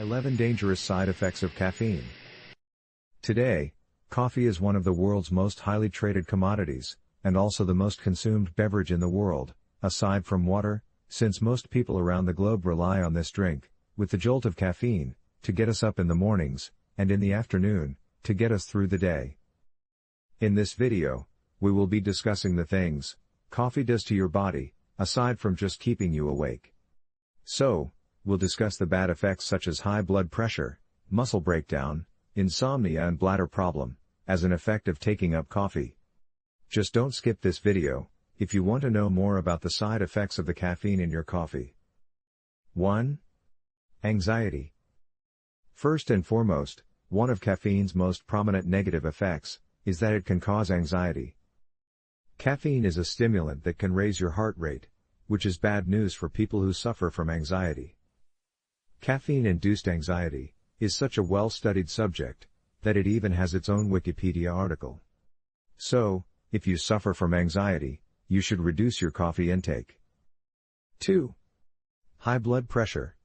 11 Dangerous Side Effects of Caffeine. Today, coffee is one of the world's most highly traded commodities, and also the most consumed beverage in the world, aside from water, since most people around the globe rely on this drink, with the jolt of caffeine, to get us up in the mornings, and in the afternoon, to get us through the day. In this video, we will be discussing the things coffee does to your body, aside from just keeping you awake. So, we'll discuss the bad effects such as high blood pressure, muscle breakdown, insomnia and bladder problem, as an effect of taking up coffee. Just don't skip this video, if you want to know more about the side effects of the caffeine in your coffee. 1. Anxiety. First and foremost, one of caffeine's most prominent negative effects is that it can cause anxiety. Caffeine is a stimulant that can raise your heart rate, which is bad news for people who suffer from anxiety. Caffeine-induced anxiety is such a well-studied subject that it even has its own Wikipedia article. So, if you suffer from anxiety, you should reduce your coffee intake. 2. High blood pressure.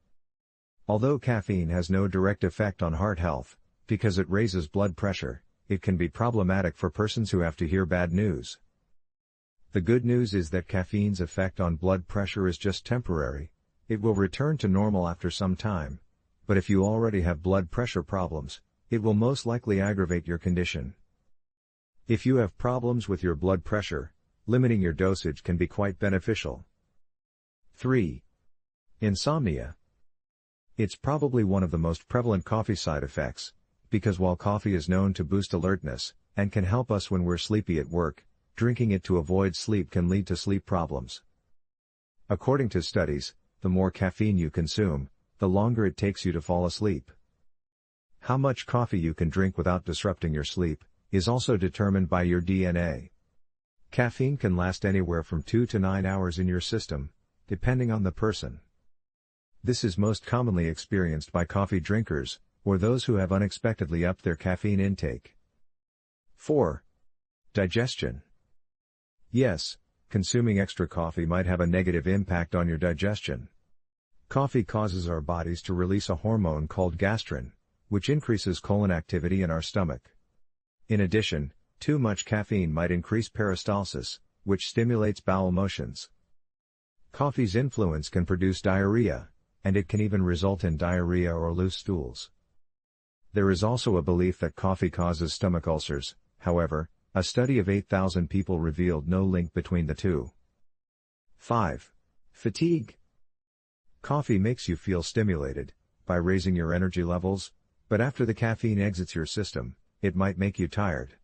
Although caffeine has no direct effect on heart health, because it raises blood pressure, it can be problematic for persons who have to hear bad news. The good news is that caffeine's effect on blood pressure is just temporary. It will return to normal after some time, but if you already have blood pressure problems, it will most likely aggravate your condition. If you have problems with your blood pressure, limiting your dosage can be quite beneficial. 3. Insomnia. It's probably one of the most prevalent coffee side effects, because while coffee is known to boost alertness, and can help us when we're sleepy at work, drinking it to avoid sleep can lead to sleep problems. According to studies, the more caffeine you consume, the longer it takes you to fall asleep. How much coffee you can drink without disrupting your sleep is also determined by your DNA. Caffeine can last anywhere from 2 to 9 hours in your system, depending on the person. This is most commonly experienced by coffee drinkers, or those who have unexpectedly upped their caffeine intake. 4. Digestion. Yes, consuming extra coffee might have a negative impact on your digestion. Coffee causes our bodies to release a hormone called gastrin, which increases colon activity in our stomach. In addition, too much caffeine might increase peristalsis, which stimulates bowel motions. Coffee's influence can produce diarrhea, and it can even result in diarrhea or loose stools. There is also a belief that coffee causes stomach ulcers. However, a study of 8,000 people revealed no link between the two. 5. Fatigue. Coffee makes you feel stimulated by raising your energy levels, but after the caffeine exits your system, it might make you tired.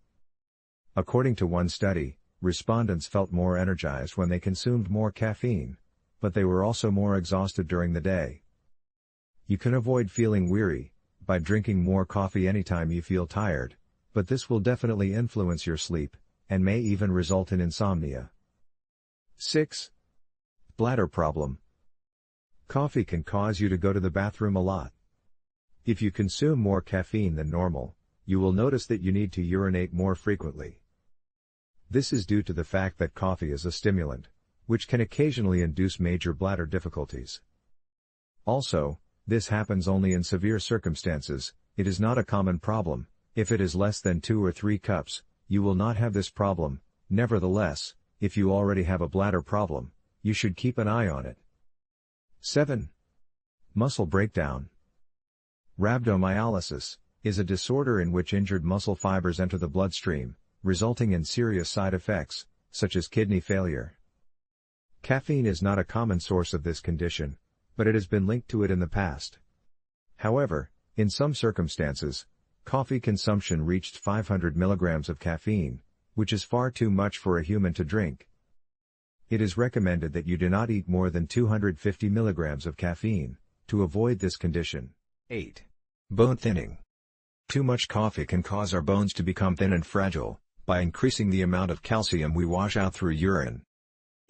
According to one study, respondents felt more energized when they consumed more caffeine, but they were also more exhausted during the day. You can avoid feeling weary by drinking more coffee anytime you feel tired, but this will definitely influence your sleep, and may even result in insomnia. 6. Bladder problem. Coffee can cause you to go to the bathroom a lot. If you consume more caffeine than normal, you will notice that you need to urinate more frequently. This is due to the fact that coffee is a stimulant, which can occasionally induce major bladder difficulties. Also, this happens only in severe circumstances. It is not a common problem. If it is less than 2 or 3 cups, you will not have this problem. Nevertheless, if you already have a bladder problem, you should keep an eye on it. 7. Muscle breakdown. Rhabdomyolysis is a disorder in which injured muscle fibers enter the bloodstream, resulting in serious side effects, such as kidney failure. Caffeine is not a common source of this condition, but it has been linked to it in the past. However, in some circumstances, coffee consumption reached 500 milligrams of caffeine, which is far too much for a human to drink. It is recommended that you do not eat more than 250 milligrams of caffeine, to avoid this condition. 8. Bone thinning. Too much coffee can cause our bones to become thin and fragile, by increasing the amount of calcium we wash out through urine.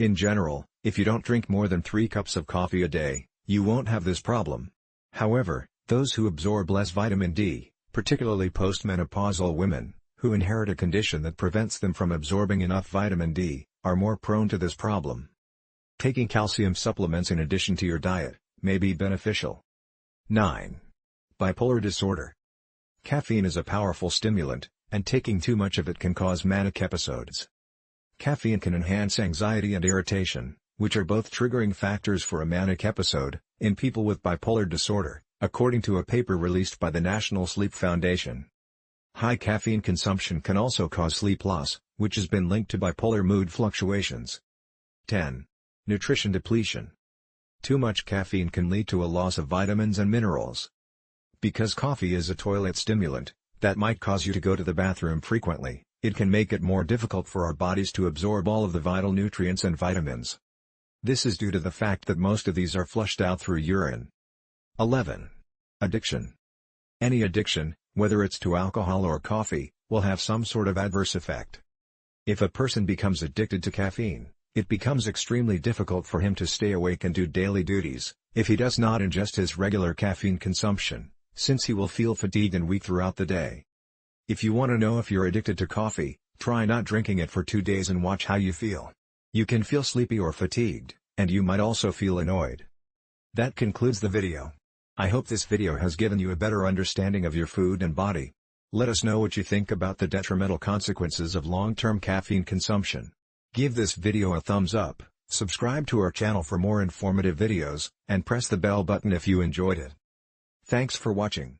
In general, if you don't drink more than 3 cups of coffee a day, you won't have this problem. However, those who absorb less vitamin D, particularly postmenopausal women, who inherit a condition that prevents them from absorbing enough vitamin D, are more prone to this problem. Taking calcium supplements in addition to your diet may be beneficial. 9. Bipolar disorder. Caffeine is a powerful stimulant, and taking too much of it can cause manic episodes. Caffeine can enhance anxiety and irritation, which are both triggering factors for a manic episode, in people with bipolar disorder, according to a paper released by the National Sleep Foundation. High caffeine consumption can also cause sleep loss, which has been linked to bipolar mood fluctuations. 10. Nutrition depletion. Too much caffeine can lead to a loss of vitamins and minerals. Because coffee is a toilet stimulant, that might cause you to go to the bathroom frequently, it can make it more difficult for our bodies to absorb all of the vital nutrients and vitamins. This is due to the fact that most of these are flushed out through urine. 11. Addiction. Any addiction, whether it's to alcohol or coffee, will have some sort of adverse effect. If a person becomes addicted to caffeine, it becomes extremely difficult for him to stay awake and do daily duties, if he does not ingest his regular caffeine consumption, since he will feel fatigued and weak throughout the day. If you want to know if you're addicted to coffee, try not drinking it for 2 days and watch how you feel. You can feel sleepy or fatigued, and you might also feel annoyed. That concludes the video. I hope this video has given you a better understanding of your food and body. Let us know what you think about the detrimental consequences of long-term caffeine consumption. Give this video a thumbs up, subscribe to our channel for more informative videos, and press the bell button if you enjoyed it. Thanks for watching.